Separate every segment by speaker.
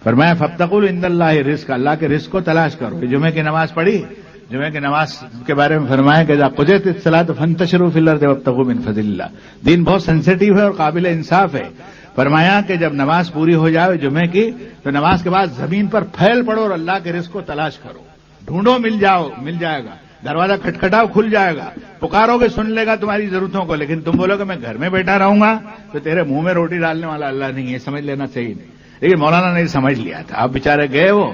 Speaker 1: فرمایا فابتغوا عند اللہ رزق، اللہ کے رزق کو تلاش کرو. جمعے کی نماز پڑھی، جمعے کی نماز کے بارے میں فرمایا کہ اذا قضیت الصلاۃ فانتشروا فی الارض وابتغوا من فضل اللہ. دین بہت سینسیٹیو ہے اور قابل انصاف ہے. فرمایا کہ جب نماز پوری ہو جائے جمعے کی تو نماز کے بعد زمین پر پھیل پڑو اور اللہ کے رزق کو تلاش کرو. ڈھونڈو، مل جائے گا. دروازہ کھٹکھٹاؤ، کھل جائے گا. پکارو گے، سن لے گا تمہاری ضرورتوں کو. لیکن تم بولو کہ میں گھر میں بیٹھا رہوں گا تو تیرے منہ میں روٹی ڈالنے والا اللہ نہیں ہے. سمجھ لینا صحیح نہیں. لیکن مولانا نے سمجھ لیا تھا. آپ بیچارے گئے، وہ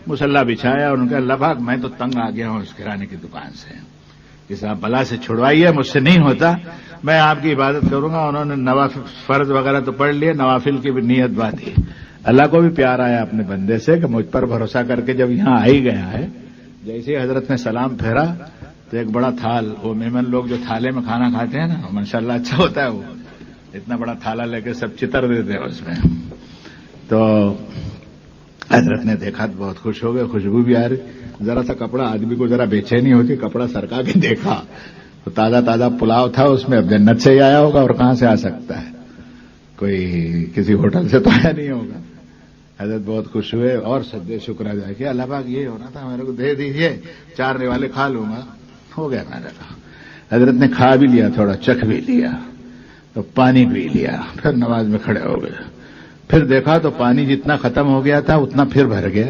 Speaker 1: مصلی بچھایا اور ان کا اللہ پاک میں تو تنگ آ گیا ہوں اس کرانے کی دکان سے، جس آپ بلا سے چھڑوائیے، مجھ سے نہیں ہوتا، میں آپ کی عبادت کروں گا. انہوں نے نوافل فرض وغیرہ تو پڑھ لیے، نوافل کی بھی نیت باندھی. اللہ کو بھی پیار آیا اپنے بندے سے کہ مجھ پر بھروسہ کر کے جب یہاں آ ہی گیا ہے. جیسے حضرت نے سلام پھیرا تو ایک بڑا تھال، وہ میمن لوگ جو تھالے میں کھانا کھاتے ہیں نا، ماشاءاللہ اچھا ہوتا ہے، وہ اتنا بڑا تھالا لے کے سب چتر دیتے ہیں اس میں. تو حضرت نے دیکھا تو بہت خوش ہو گئے، خوشبو بھی آ رہی. ذرا سا کپڑا، آدمی کو ذرا بے چینی ہوتی، کپڑا سرکا کے دیکھا تو تازہ تازہ پلاؤ تھا اس میں. اب جنت سے ہی آیا ہوگا اور کہاں سے آ سکتا ہے، کوئی کسی ہوٹل سے تو آیا نہیں ہوگا. حضرت بہت خوش ہوئے اور سجدے شکر ادا کیا. اللہ پاک یہ ہونا تھا، میرے کو دے دیجیے، 4 نوالے کھا لوں گا. ہو گیا میرا. حضرت نے کھا بھی لیا، تھوڑا چکھ بھی لیا، تو پانی پی لیا. پھر نماز میں کھڑے ہو گئے. پھر دیکھا تو پانی جتنا ختم ہو گیا تھا اتنا پھر بھر گیا.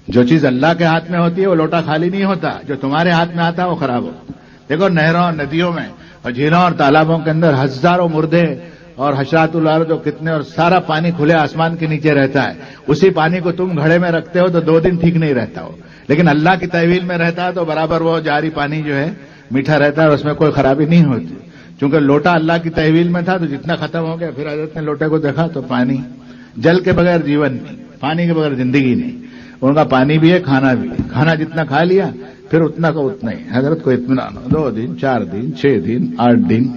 Speaker 1: جو چیز اللہ کے ہاتھ میں ہوتی ہے وہ لوٹا خالی نہیں ہوتا، جو تمہارے ہاتھ میں آتا ہے وہ خراب ہوتا. دیکھو نہروں، ندیوں میں اور جھیلوں اور تالابوں کے اندر ہزاروں مردے اور حشرات الارض جو کتنے، اور سارا پانی کھلے آسمان کے نیچے رہتا ہے. اسی پانی کو تم گھڑے میں رکھتے ہو تو 2 دن ٹھیک نہیں رہتا ہو، لیکن اللہ کی تحویل میں رہتا ہے تو برابر وہ جاری پانی جو ہے میٹھا رہتا ہے اور اس میں کوئی خرابی نہیں ہوتی. چونکہ لوٹا اللہ کی تحویل میں تھا تو جتنا ختم ہو گیا. پھر حضرت نے لوٹے کو دیکھا تو پانی، جل کے بغیر جیون نہیں، پانی کے بغیر زندگی نہیں. ان کا پانی بھی ہے، کھانا بھی ہے. کھانا جتنا کھا لیا پھر اتنا کا اتنا ہی. حضرت کو اطمینان، 2 دن 4 دن 6 دن 8 دن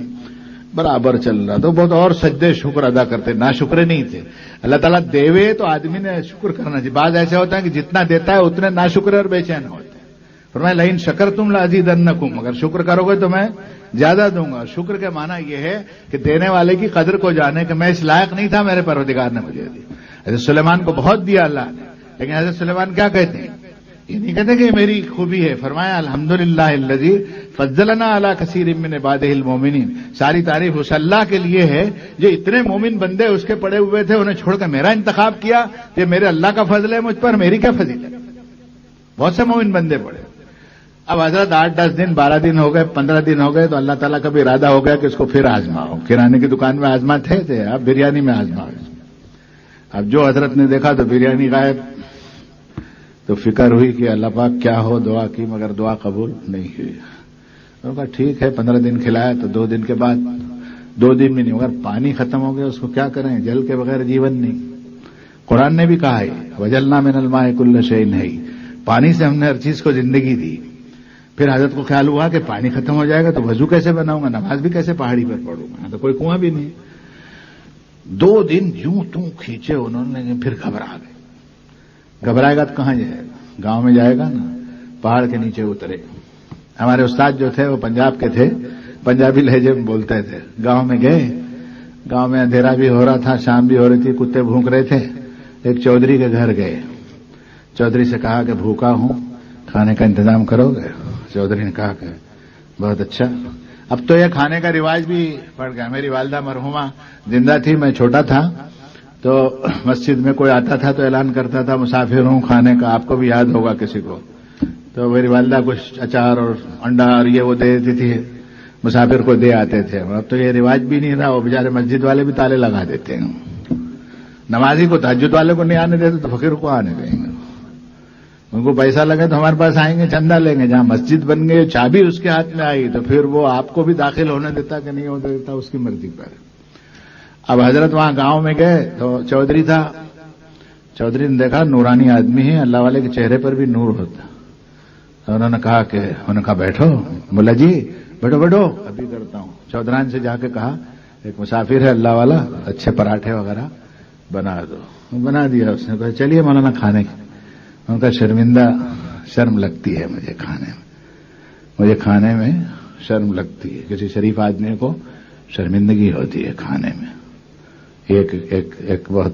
Speaker 1: برابر چل رہا. تو بہت اور سجدے شکر ادا کرتے، نا شکرے نہیں تھے. اللہ تعالیٰ دیوے تو آدمی نے شکر کرنا چاہیے. بعض ایسے ہوتا ہے کہ جتنا دیتا ہے اتنے نا شکرے اور بے چین ہوتے ہیں. فرمایا لئن شکرتم لازیدنکم، اگر شکر کرو گے تو میں زیادہ دوں گا. شکر کے معنی یہ ہے کہ دینے والے کی قدر کو جانے کہ میں اس لائق نہیں تھا، میرے پروردگار نے مجھے دی. حضرت سلیمان کو بہت دیا اللہ نے، لیکن حضرت سلیمان کیا کہتے ہیں؟ یہ نہیں کہتے کہ میری خوبی ہے. فرمایا الحمدللہ الذی فضلنا علی کثیر من عبادہ المؤمنین. ساری تعریف اس اللہ کے لیے ہے جو اتنے مومن بندے اس کے پڑے ہوئے تھے، انہیں چھوڑ کر میرا انتخاب کیا. یہ میرے اللہ کا فضل ہے مجھ پر، میری کیا فضیلت. بہت سے مومن بندے پڑے. اب حضرت 8-10 دن 12 دن ہو گئے، 15 دن ہو گئے تو اللہ تعالیٰ کا بھی ارادہ ہو گیا کہ اس کو پھر آزماؤ. کرانے کی دکان میں آزما تھے، اب بریانی میں آزماؤ. اب جو حضرت نے دیکھا تو بریانی غائب. تو فکر ہوئی کہ اللہ پاک کیا ہو. دعا کی مگر دعا قبول نہیں ہوئی. انہوں نے کہا ٹھیک ہے 15 دن کھلایا تو 2 دن کے بعد 2 دن بھی نہیں، مگر پانی ختم ہو گیا، اس کو کیا کریں، جل کے بغیر جیون نہیں. قرآن نے بھی کہا ہے وجلنا من الماء کل شیء حی، پانی سے ہم نے ہر چیز کو زندگی دی. پھر حضرت کو خیال ہوا کہ پانی ختم ہو جائے گا تو وضو کیسے بناؤں گا، نماز بھی کیسے پہاڑی پر پڑھوں گا، تو کوئی کنواں بھی نہیں. 2 دن یوں توں کھینچے انہوں نے. پھر گھبرا گئے. گھبرائے گا تو کہاں جائے گا، گاؤں میں جائے گا نا. پہاڑ کے نیچے اترے. ہمارے استاد جو تھے وہ پنجاب کے تھے، پنجابی لہجے میں بولتے تھے. گاؤں میں گئے. گاؤں میں اندھیرا بھی ہو رہا تھا، شام بھی ہو رہی تھی، کتے بھونک رہے تھے. ایک چودھری کے گھر گئے. چودھری سے کہا کہ بھوکا ہوں، کھانے کا انتظام کرو گے. چودھری نے کہا کہ بہت اچھا. اب تو یہ کھانے کا رواج بھی پڑ گیا. میری والدہ مرحومہ زندہ تھی، میں چھوٹا تھا، تو مسجد میں کوئی آتا تھا تو اعلان کرتا تھا مسافر ہوں کھانے کا. آپ کو بھی یاد ہوگا کسی کو. تو میری والدہ کچھ اچار اور انڈا اور یہ وہ دے دیتی تھی، مسافر کو دے آتے تھے. اب تو یہ رواج بھی نہیں رہا. وہ بیچارے مسجد والے بھی تالے لگا دیتے ہیں. نمازی کو، تہجد والے کو نہیں آنے دیتے تو فقیر کو آنے دیں گے. ان کو پیسہ لگے تو ہمارے پاس آئیں گے، چندہ لیں گے. جہاں مسجد بن گئی، چابی اس کے ہاتھ میں آئی تو پھر وہ آپ کو بھی داخل ہونے دیتا کہ نہیں ہونے دیتا، اس کی مرضی پر. اب حضرت وہاں گاؤں میں گئے تو چودھری تھا. چودھری نے دیکھا نورانی آدمی ہے، اللہ والے کے چہرے پر بھی نور ہوتا. انہوں نے کہا بیٹھو. بولا جی بیٹھو بیٹھو، ابھی کرتا ہوں. چودھران سے جا کے کہا ایک مسافر ہے اللہ والا، اچھے پراٹھے وغیرہ بنا دو. بنا دیا اس نے. کہا چلیے مولانا کھانے کی. ان کا شرم لگتی ہے مجھے کھانے میں شرم لگتی ہے. کسی شریف آدمی کو شرمندگی ہوتی ہے کھانے میں. ایک بہت